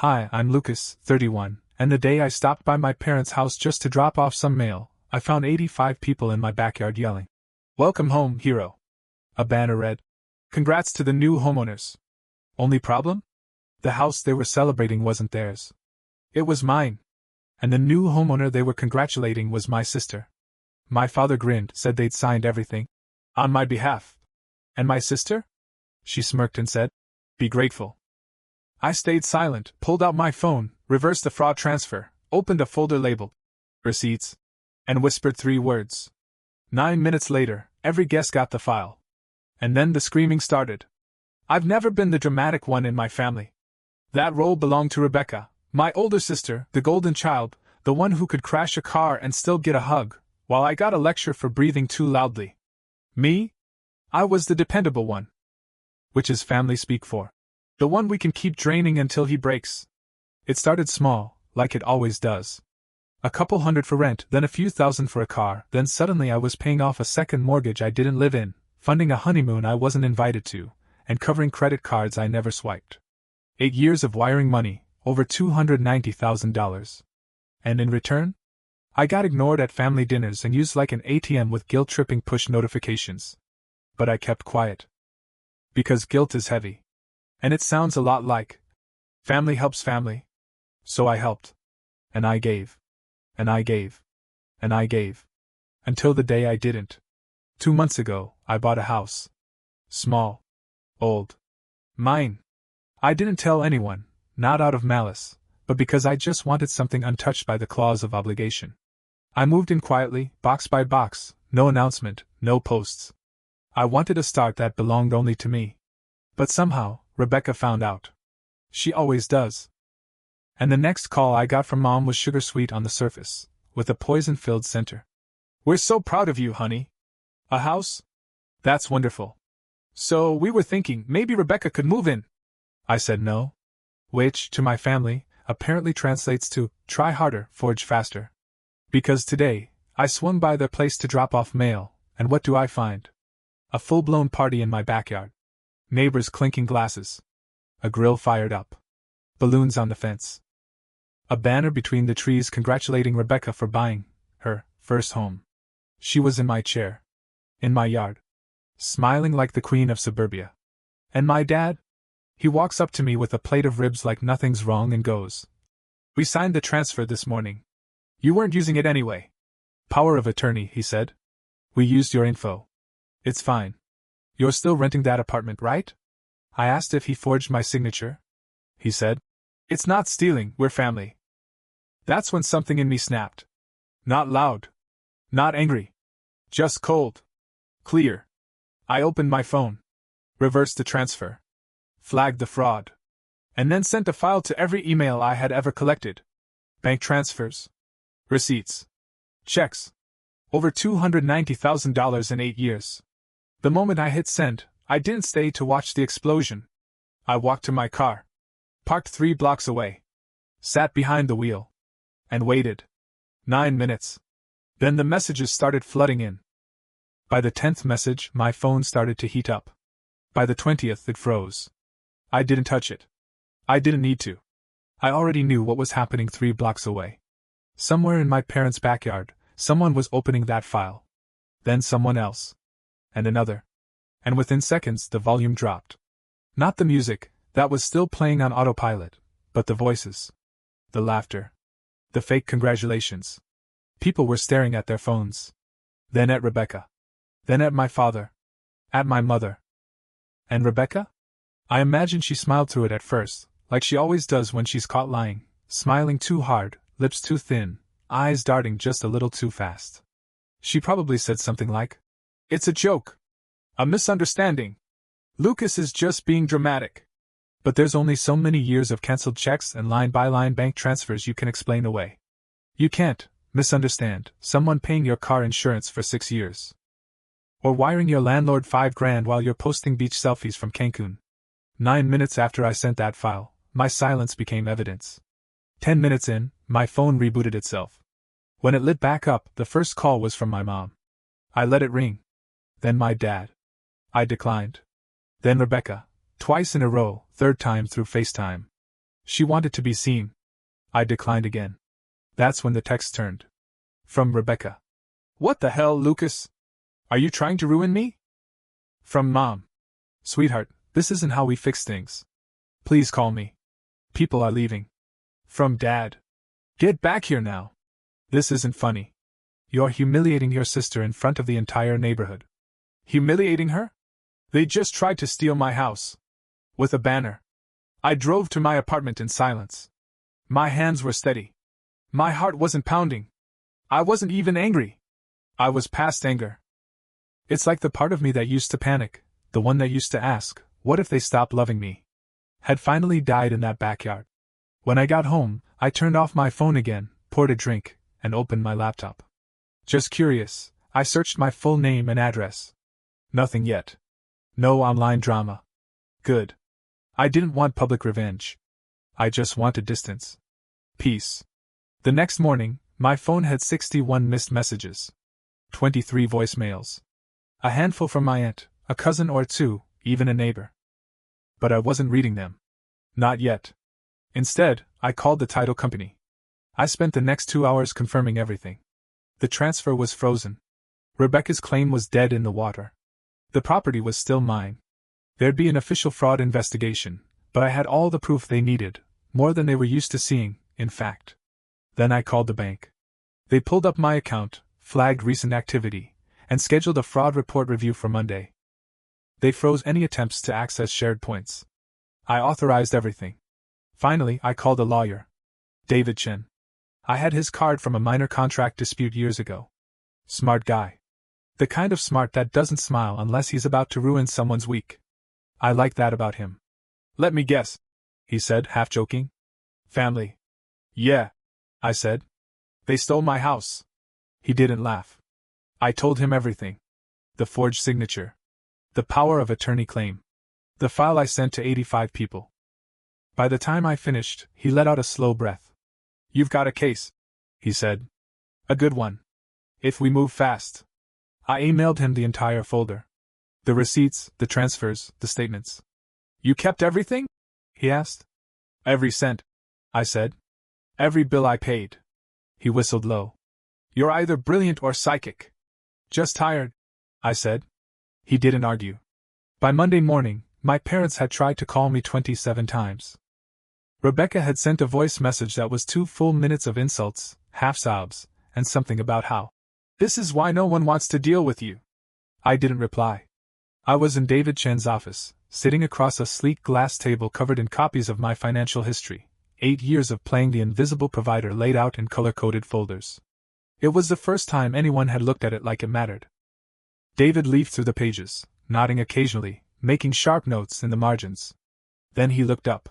Hi, I'm Lucas, 31, and the day I stopped by my parents' house just to drop off some mail, I found 85 people in my backyard yelling, "Welcome home, hero." A banner read, "Congrats to the new homeowners." Only problem? The house they were celebrating wasn't theirs. It was mine. And the new homeowner they were congratulating was my sister. My father grinned, said they'd signed everything. On my behalf. And my sister? She smirked and said, "Be grateful." I stayed silent, pulled out my phone, reversed the fraud transfer, opened a folder labeled Receipts, and whispered 3 words. 9 minutes later, every guest got the file. And then the screaming started. I've never been the dramatic one in my family. That role belonged to Rebecca, my older sister, the golden child, the one who could crash a car and still get a hug, while I got a lecture for breathing too loudly. Me? I was the dependable one. Which is family speak for. The one we can keep draining until he breaks. It started small, like it always does. A couple hundred for rent, then a few thousand for a car, then suddenly I was paying off a second mortgage I didn't live in, funding a honeymoon I wasn't invited to, and covering credit cards I never swiped. 8 years of wiring money, over $290,000. And in return? I got ignored at family dinners and used like an ATM with guilt-tripping push notifications. But I kept quiet. Because guilt is heavy. And it sounds a lot like family helps family. So I helped. And I gave. And I gave. And I gave. Until the day I didn't. 2 months ago, I bought a house. Small. Old. Mine. I didn't tell anyone, not out of malice, but because I just wanted something untouched by the clause of obligation. I moved in quietly, box by box, no announcement, no posts. I wanted a start that belonged only to me. But somehow, Rebecca found out. She always does. And the next call I got from Mom was sugar-sweet on the surface, with a poison-filled center. "We're so proud of you, honey. A house? That's wonderful. So we were thinking maybe Rebecca could move in." I said no. Which, to my family, apparently translates to, try harder, forge faster. Because today, I swung by their place to drop off mail, and what do I find? A full-blown party in my backyard. Neighbors clinking glasses. A grill fired up. Balloons on the fence. A banner between the trees congratulating Rebecca for buying her first home. She was in my chair. In my yard. Smiling like the queen of suburbia. And my dad? He walks up to me with a plate of ribs like nothing's wrong and goes, "We signed the transfer this morning. You weren't using it anyway." "Power of attorney," he said. "We used your info. It's fine. You're still renting that apartment, right?" I asked if he forged my signature. He said, "It's not stealing, we're family." That's when something in me snapped. Not loud. Not angry. Just cold. Clear. I opened my phone. Reversed the transfer. Flagged the fraud. And then sent a file to every email I had ever collected. Bank transfers. Receipts. Checks. Over $290,000 in 8 years. The moment I hit send, I didn't stay to watch the explosion. I walked to my car. Parked 3 blocks away. Sat behind the wheel. And waited. 9 minutes. Then the messages started flooding in. By the 10th message, my phone started to heat up. By the 20th, it froze. I didn't touch it. I didn't need to. I already knew what was happening 3 blocks away. Somewhere in my parents' backyard, someone was opening that file. Then someone else. And another. And within seconds, the volume dropped. Not the music, that was still playing on autopilot, but the voices. The laughter. The fake congratulations. People were staring at their phones. Then at Rebecca. Then at my father. At my mother. And Rebecca? I imagine she smiled through it at first, like she always does when she's caught lying, smiling too hard, lips too thin, eyes darting just a little too fast. She probably said something like, "It's a joke. A misunderstanding. Lucas is just being dramatic." But there's only so many years of cancelled checks and line-by-line bank transfers you can explain away. You can't misunderstand someone paying your car insurance for 6 years. Or wiring your landlord $5,000 while you're posting beach selfies from Cancun. 9 minutes after I sent that file, my silence became evidence. 10 minutes in, my phone rebooted itself. When it lit back up, the first call was from my mom. I let it ring. Then my dad. I declined. Then Rebecca, twice in a row, third time through FaceTime. She wanted to be seen. I declined again. That's when the text turned. From Rebecca. What the hell, Lucas? Are you trying to ruin me? From Mom. Sweetheart, this isn't how we fix things. Please call me. People are leaving. From Dad. Get back here now. This isn't funny. You're humiliating your sister in front of the entire neighborhood. Humiliating her? They just tried to steal my house. With a banner. I drove to my apartment in silence. My hands were steady. My heart wasn't pounding. I wasn't even angry. I was past anger. It's like the part of me that used to panic, the one that used to ask, what if they stopped loving me, had finally died in that backyard. When I got home, I turned off my phone again, poured a drink, and opened my laptop. Just curious, I searched my full name and address. Nothing yet. No online drama. Good. I didn't want public revenge. I just wanted distance. Peace. The next morning, my phone had 61 missed messages. 23 voicemails. A handful from my aunt, a cousin or two, even a neighbor. But I wasn't reading them. Not yet. Instead, I called the title company. I spent the next 2 hours confirming everything. The transfer was frozen. Rebecca's claim was dead in the water. The property was still mine. There'd be an official fraud investigation, but I had all the proof they needed, more than they were used to seeing, in fact. Then I called the bank. They pulled up my account, flagged recent activity, and scheduled a fraud report review for Monday. They froze any attempts to access shared points. I authorized everything. Finally, I called a lawyer. David Chen. I had his card from a minor contract dispute years ago. Smart guy. The kind of smart that doesn't smile unless he's about to ruin someone's week. I like that about him. Let me guess, he said, half joking. Family. Yeah, I said. They stole my house. He didn't laugh. I told him everything. The forged signature. The power of attorney claim. The file I sent to 85 people. By the time I finished, he let out a slow breath. You've got a case, he said. A good one. If we move fast. I emailed him the entire folder. The receipts, the transfers, the statements. You kept everything? He asked. Every cent, I said. Every bill I paid. He whistled low. You're either brilliant or psychic. Just tired, I said. He didn't argue. By Monday morning, my parents had tried to call me 27 times. Rebecca had sent a voice message that was 2 full minutes of insults, half sobs, and something about how. This is why no one wants to deal with you. I didn't reply. I was in David Chen's office, sitting across a sleek glass table covered in copies of my financial history, 8 years of playing the invisible provider laid out in color-coded folders. It was the first time anyone had looked at it like it mattered. David leafed through the pages, nodding occasionally, making sharp notes in the margins. Then he looked up.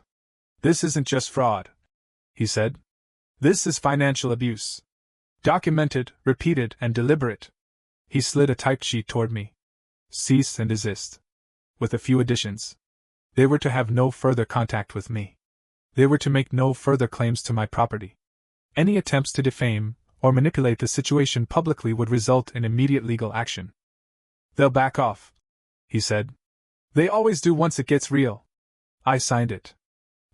This isn't just fraud, he said. This is financial abuse. Documented, repeated, and deliberate. He slid a typed sheet toward me. Cease and desist. With a few additions. They were to have no further contact with me. They were to make no further claims to my property. Any attempts to defame or manipulate the situation publicly would result in immediate legal action. They'll back off, he said. They always do once it gets real. I signed it.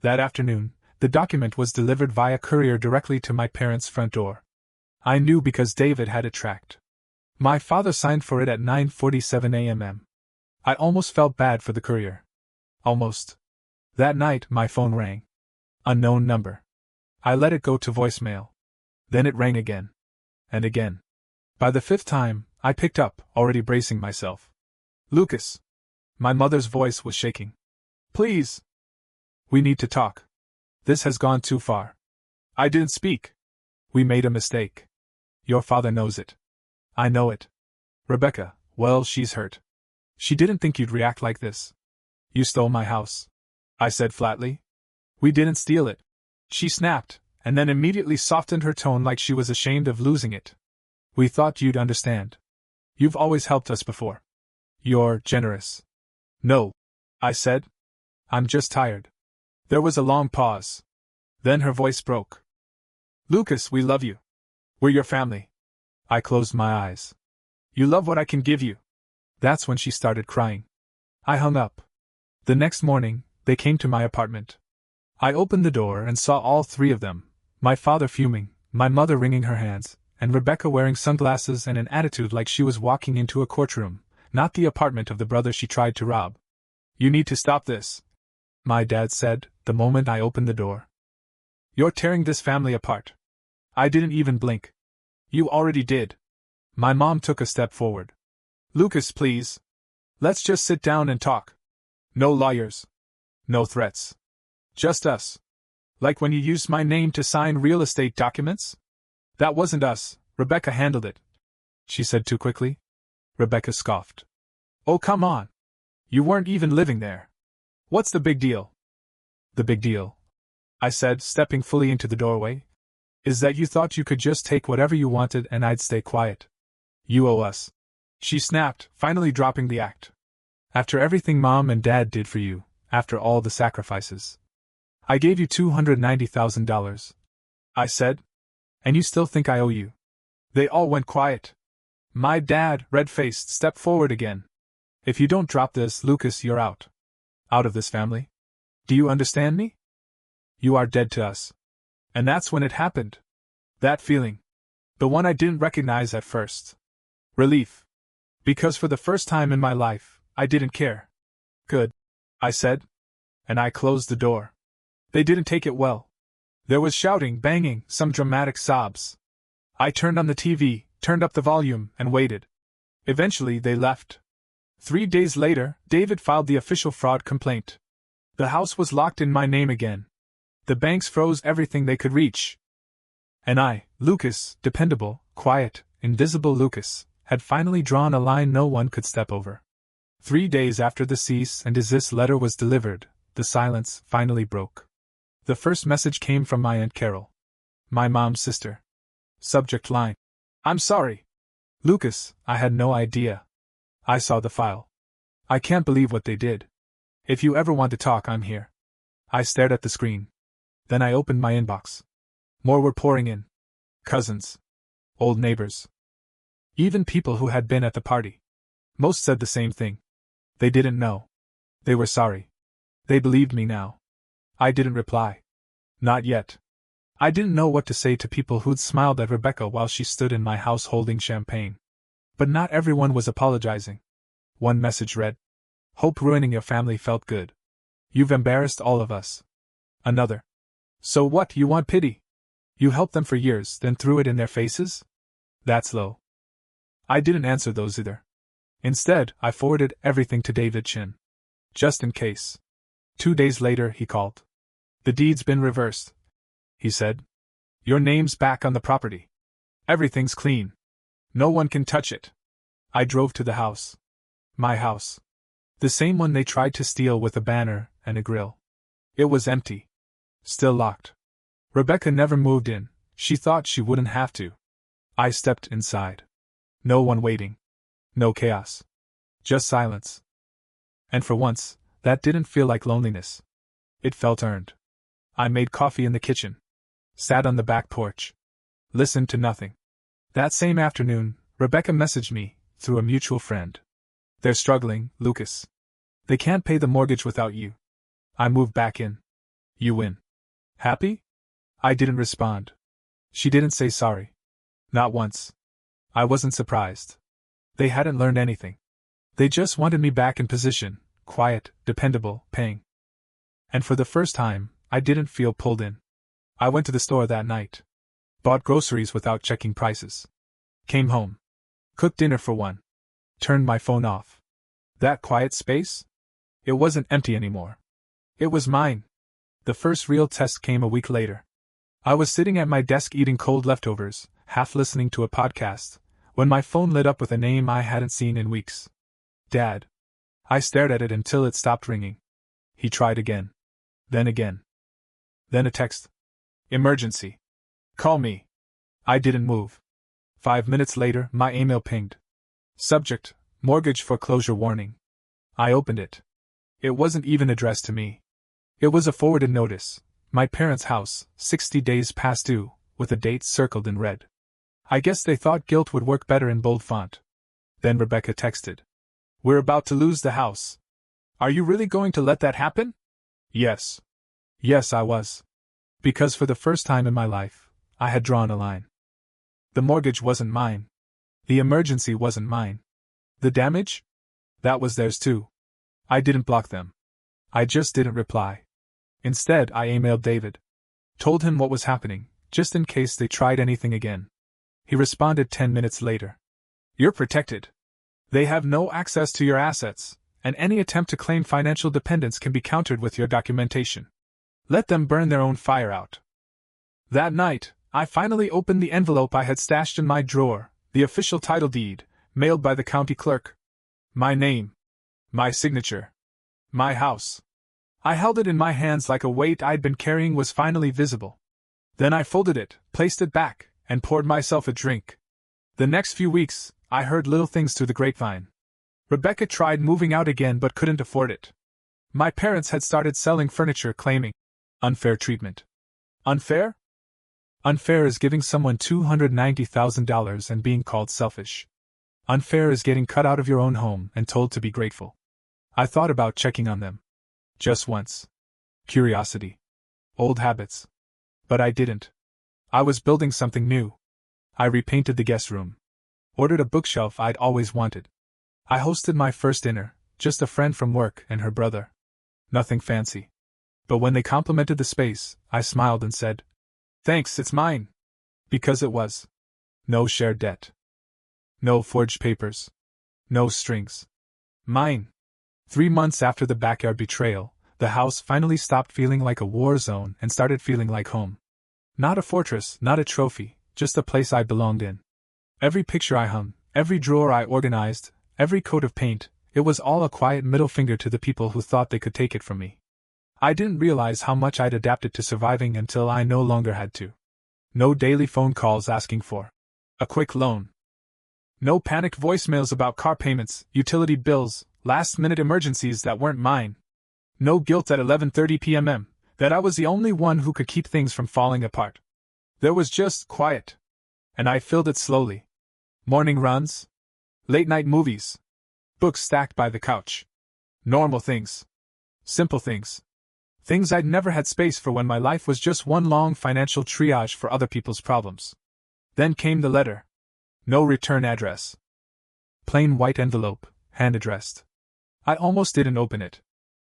That afternoon, the document was delivered via courier directly to my parents' front door. I knew because David had it tracked. My father signed for it at 9:47 a.m. I almost felt bad for the courier. Almost. That night, my phone rang. Unknown number. I let it go to voicemail. Then it rang again. And again. By the 5th time, I picked up, already bracing myself. Lucas. My mother's voice was shaking. Please. We need to talk. This has gone too far. I didn't speak. We made a mistake. Your father knows it. I know it. Rebecca, well, she's hurt. She didn't think you'd react like this. You stole my house, I said flatly. We didn't steal it. She snapped, and then immediately softened her tone like she was ashamed of losing it. We thought you'd understand. You've always helped us before. You're generous. No, I said. I'm just tired. There was a long pause. Then her voice broke. Lucas, we love you. We're your family. I closed my eyes. You love what I can give you. That's when she started crying. I hung up. The next morning, they came to my apartment. I opened the door and saw all three of them, my father fuming, my mother wringing her hands, and Rebecca wearing sunglasses and an attitude like she was walking into a courtroom, not the apartment of the brother she tried to rob. "You need to stop this," my dad said, the moment I opened the door. "You're tearing this family apart." I didn't even blink. "You already did." My mom took a step forward. "Lucas, please. Let's just sit down and talk. No lawyers. No threats. Just us. Like when you used my name to sign real estate documents?" "That wasn't us, Rebecca handled it," she said too quickly. Rebecca scoffed. "Oh, come on. You weren't even living there. What's the big deal?" "The big deal," I said, stepping fully into the doorway, "is that you thought you could just take whatever you wanted and I'd stay quiet. You owe us," she snapped, finally dropping the act. "After everything Mom and Dad did for you, after all the sacrifices. I gave you $290,000, I said. And you still think I owe you?" They all went quiet. My dad, red-faced, stepped forward again. "If you don't drop this, Lucas, you're out. Out of this family. Do you understand me? You are dead to us." And that's when it happened. That feeling. The one I didn't recognize at first. Relief. Because for the first time in my life, I didn't care. "Good," I said. And I closed the door. They didn't take it well. There was shouting, banging, some dramatic sobs. I turned on the TV, turned up the volume, and waited. Eventually they left. 3 days later, David filed the official fraud complaint. The house was locked in my name again. The banks froze everything they could reach. And I, Lucas, dependable, quiet, invisible Lucas, had finally drawn a line no one could step over. 3 days after the cease and desist letter was delivered, the silence finally broke. The first message came from my Aunt Carol, my mom's sister. Subject line: "I'm sorry. Lucas, I had no idea. I saw the file. I can't believe what they did. If you ever want to talk, I'm here." I stared at the screen. Then I opened my inbox. More were pouring in. Cousins. Old neighbors. Even people who had been at the party. Most said the same thing. They didn't know. They were sorry. They believed me now. I didn't reply. Not yet. I didn't know what to say to people who'd smiled at Rebecca while she stood in my house holding champagne. But not everyone was apologizing. One message read: "Hope ruining your family felt good. You've embarrassed all of us." Another: "So what, you want pity? You helped them for years, then threw it in their faces? That's low." I didn't answer those either. Instead, I forwarded everything to David Chin. Just in case. 2 days later, he called. "The deed's been reversed," he said. "Your name's back on the property. Everything's clean. No one can touch it." I drove to the house. My house. The same one they tried to steal with a banner and a grill. It was empty. Still locked. Rebecca never moved in. She thought she wouldn't have to. I stepped inside. No one waiting. No chaos. Just silence. And for once, that didn't feel like loneliness. It felt earned. I made coffee in the kitchen. Sat on the back porch. Listened to nothing. That same afternoon, Rebecca messaged me, through a mutual friend. "They're struggling, Lucas. They can't pay the mortgage without you. I moved back in. You win. Happy?" I didn't respond. She didn't say sorry. Not once. I wasn't surprised. They hadn't learned anything. They just wanted me back in position, quiet, dependable, paying. And for the first time, I didn't feel pulled in. I went to the store that night. Bought groceries without checking prices. Came home. Cooked dinner for one. Turned my phone off. That quiet space? It wasn't empty anymore. It was mine. The first real test came a week later. I was sitting at my desk eating cold leftovers, half listening to a podcast, when my phone lit up with a name I hadn't seen in weeks. Dad. I stared at it until it stopped ringing. He tried again. Then again. Then a text. "Emergency. Call me." I didn't move. 5 minutes later, my email pinged. Subject: Mortgage foreclosure warning. I opened it. It wasn't even addressed to me. It was a forwarded notice. My parents' house, 60 days past due, with a date circled in red. I guess they thought guilt would work better in bold font. Then Rebecca texted. "We're about to lose the house. Are you really going to let that happen?" "Yes." Yes, I was. Because for the first time in my life, I had drawn a line. The mortgage wasn't mine. The emergency wasn't mine. The damage? That was theirs too. I didn't block them. I just didn't reply. Instead, I emailed David. Told him what was happening, just in case they tried anything again. He responded 10 minutes later. You're protected. They have no access to your assets, and any attempt to claim financial dependence can be countered with your documentation. Let them burn their own fire out. That night, I finally opened the envelope I had stashed in my drawer, the official title deed, mailed by the county clerk. My name. My signature. My house. I held it in my hands like a weight I'd been carrying was finally visible. Then I folded it, placed it back, and poured myself a drink. The next few weeks, I heard little things through the grapevine. Rebecca tried moving out again but couldn't afford it. My parents had started selling furniture claiming unfair treatment. Unfair? Unfair is giving someone $290,000 and being called selfish. Unfair is getting cut out of your own home and told to be grateful. I thought about checking on them. Just once. Curiosity. Old habits. But I didn't. I was building something new. I repainted the guest room. Ordered a bookshelf I'd always wanted. I hosted my first dinner, just a friend from work and her brother. Nothing fancy. But when they complimented the space, I smiled and said, "Thanks, it's mine." Because it was. No shared debt. No forged papers. No strings. Mine. 3 months after the backyard betrayal, the house finally stopped feeling like a war zone and started feeling like home. Not a fortress, not a trophy, just a place I belonged in. Every picture I hung, every drawer I organized, every coat of paint, it was all a quiet middle finger to the people who thought they could take it from me. I didn't realize how much I'd adapted to surviving until I no longer had to. No daily phone calls asking for a quick loan. No panicked voicemails about car payments, utility bills, last-minute emergencies that weren't mine. No guilt at 11:30 p.m. that I was the only one who could keep things from falling apart. There was just quiet. And I filled it slowly. Morning runs. Late-night movies. Books stacked by the couch. Normal things. Simple things. Things I'd never had space for when my life was just one long financial triage for other people's problems. Then came the letter. No return address. Plain white envelope, hand-addressed. I almost didn't open it.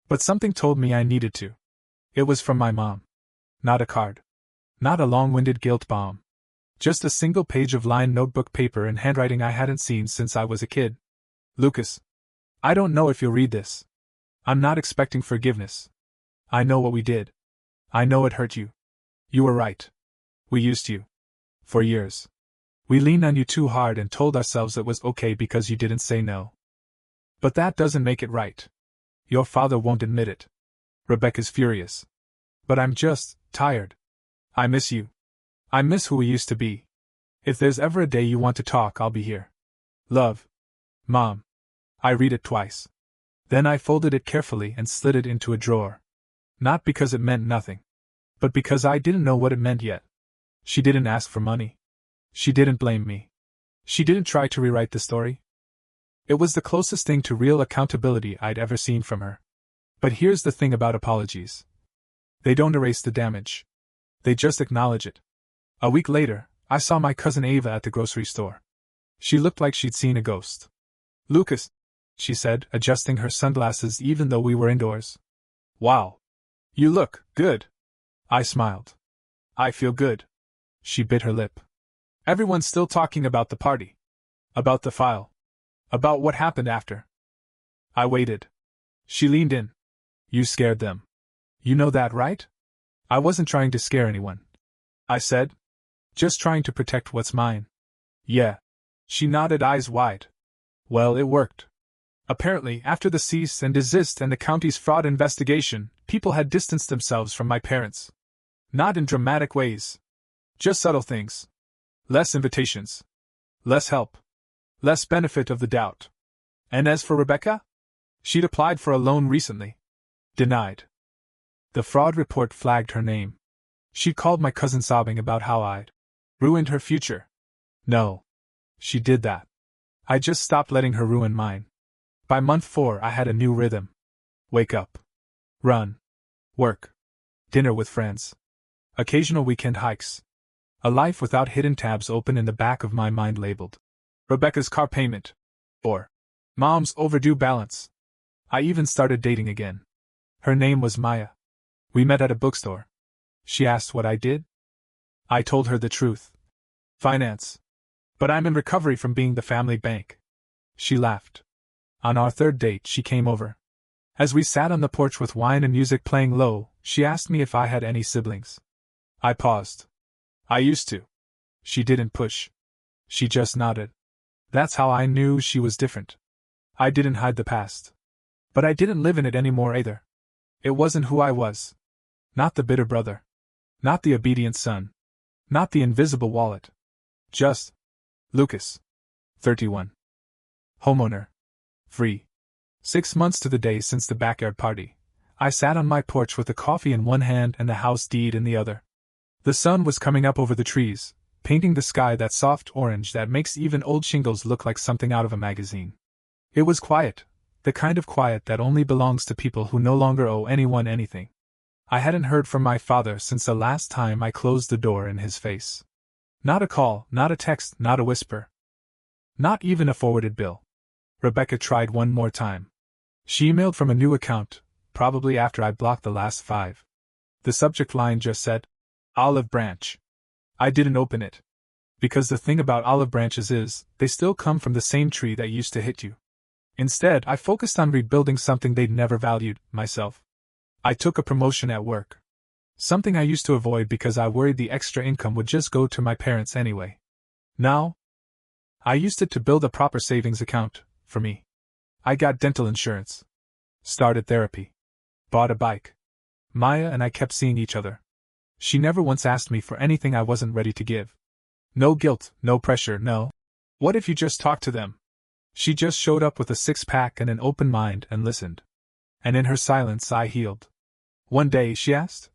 But something told me I needed to. It was from my mom. Not a card. Not a long-winded guilt bomb. Just a single page of lined notebook paper in handwriting I hadn't seen since I was a kid. Lucas. I don't know if you'll read this. I'm not expecting forgiveness. I know what we did. I know it hurt you. You were right. We used you. For years. We leaned on you too hard and told ourselves it was okay because you didn't say no. But that doesn't make it right. Your father won't admit it. Rebecca's furious. But I'm just tired. I miss you. I miss who we used to be. If there's ever a day you want to talk, I'll be here. Love. Mom. I read it twice. Then I folded it carefully and slid it into a drawer. Not because it meant nothing. But because I didn't know what it meant yet. She didn't ask for money. She didn't blame me. She didn't try to rewrite the story. It was the closest thing to real accountability I'd ever seen from her. But here's the thing about apologies. They don't erase the damage. They just acknowledge it. A week later, I saw my cousin Ava at the grocery store. She looked like she'd seen a ghost. "Lucas," she said, adjusting her sunglasses even though we were indoors. "Wow. You look good." I smiled. "I feel good." She bit her lip. "Everyone's still talking about the party. About the file. About what happened after." I waited. She leaned in. "You scared them. You know that, right?" "I wasn't trying to scare anyone," I said. "Just trying to protect what's mine." "Yeah." She nodded, eyes wide. "Well, it worked." Apparently, after the cease and desist and the county's fraud investigation, people had distanced themselves from my parents. Not in dramatic ways. Just subtle things. Less invitations. Less help. Less benefit of the doubt. And as for Rebecca? She'd applied for a loan recently. Denied. The fraud report flagged her name. She'd called my cousin sobbing about how I'd ruined her future. No. She did that. I just stopped letting her ruin mine. By month 4 I had a new rhythm. Wake up. Run. Work. dinner with friends, occasional weekend hikes. A life without hidden tabs open in the back of my mind labeled Rebecca's car payment, or Mom's overdue balance. I even started dating again. Her name was Maya. We met at a bookstore. She asked what I did. I told her the truth. Finance. But I'm in recovery from being the family bank. She laughed. On our third date, she came over. As we sat on the porch with wine and music playing low, she asked me if I had any siblings. I paused. I used to. She didn't push. She just nodded. That's how I knew she was different. I didn't hide the past. But I didn't live in it anymore either. It wasn't who I was. Not the bitter brother. Not the obedient son. Not the invisible wallet. Just Lucas. 31. Homeowner. Free. 6 months to the day since the backyard party. I sat on my porch with the coffee in one hand and the house deed in the other. The sun was coming up over the trees, painting the sky that soft orange that makes even old shingles look like something out of a magazine. It was quiet, the kind of quiet that only belongs to people who no longer owe anyone anything. I hadn't heard from my father since the last time I closed the door in his face. Not a call, not a text, not a whisper. Not even a forwarded bill. Rebecca tried one more time. She emailed from a new account, probably after I blocked the last 5. The subject line just said, Olive branch. I didn't open it. Because the thing about olive branches is, they still come from the same tree that used to hit you. Instead, I focused on rebuilding something they'd never valued, myself. I took a promotion at work. Something I used to avoid because I worried the extra income would just go to my parents anyway. Now, I used it to build a proper savings account, for me. I got dental insurance. Started therapy. Bought a bike. Maya and I kept seeing each other. She never once asked me for anything I wasn't ready to give. No guilt, no pressure, no. What if you just talked to them? She just showed up with a 6-pack and an open mind and listened. And in her silence I healed. One day she asked,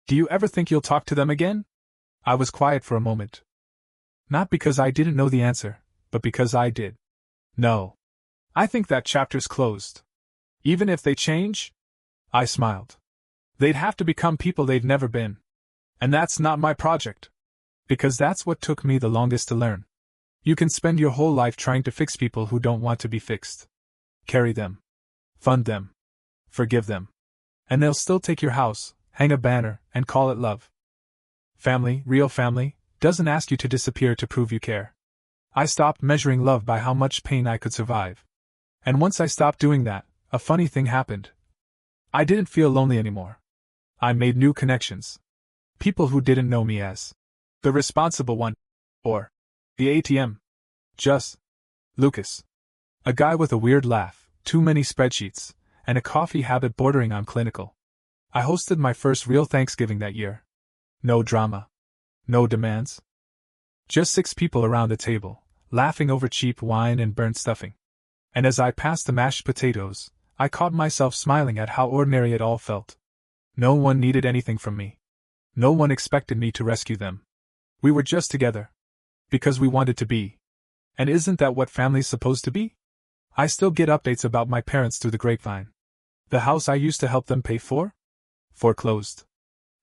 Do you ever think you'll talk to them again? I was quiet for a moment. Not because I didn't know the answer, but because I did. No. I think that chapter's closed. Even if they change? I smiled. They'd have to become people they've never been. And that's not my project. Because that's what took me the longest to learn. You can spend your whole life trying to fix people who don't want to be fixed. Carry them. Fund them. Forgive them. And they'll still take your house, hang a banner, and call it love. Family, real family, doesn't ask you to disappear to prove you care. I stopped measuring love by how much pain I could survive. And once I stopped doing that, a funny thing happened. I didn't feel lonely anymore. I made new connections. People who didn't know me as the responsible one, or the ATM. Just Lucas. A guy with a weird laugh, too many spreadsheets, and a coffee habit bordering on clinical. I hosted my first real Thanksgiving that year. No drama. No demands. Just 6 people around the table, laughing over cheap wine and burnt stuffing. And as I passed the mashed potatoes, I caught myself smiling at how ordinary it all felt. No one needed anything from me. No one expected me to rescue them. We were just together. Because we wanted to be. And isn't that what family's supposed to be? I still get updates about my parents through the grapevine. The house I used to help them pay for? Foreclosed.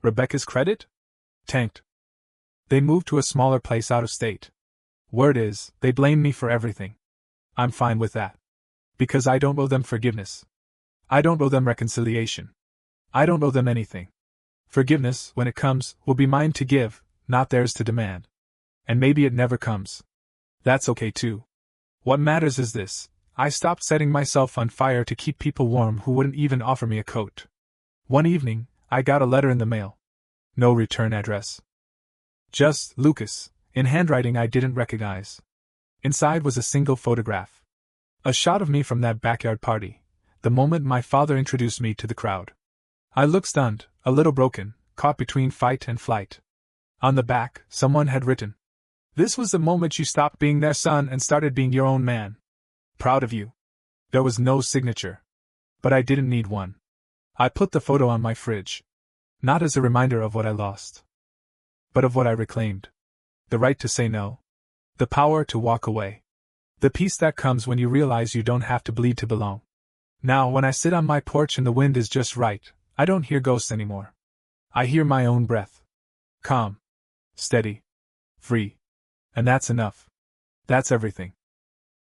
Rebecca's credit? Tanked. They moved to a smaller place out of state. Word is, they blame me for everything. I'm fine with that. Because I don't owe them forgiveness. I don't owe them reconciliation. I don't owe them anything. Forgiveness, when it comes, will be mine to give, not theirs to demand. And maybe it never comes. That's okay too. What matters is this: I stopped setting myself on fire to keep people warm who wouldn't even offer me a coat. One evening, I got a letter in the mail. No return address. Just Lucas, in handwriting I didn't recognize. Inside was a single photograph. A shot of me from that backyard party, the moment my father introduced me to the crowd. I looked stunned, a little broken, caught between fight and flight. On the back, someone had written, "This was the moment you stopped being their son and started being your own man. Proud of you." There was no signature. But I didn't need one. I put the photo on my fridge. Not as a reminder of what I lost, but of what I reclaimed. The right to say no. The power to walk away. The peace that comes when you realize you don't have to bleed to belong. Now, when I sit on my porch and the wind is just right, I don't hear ghosts anymore. I hear my own breath. Calm. Steady. Free. And that's enough. That's everything.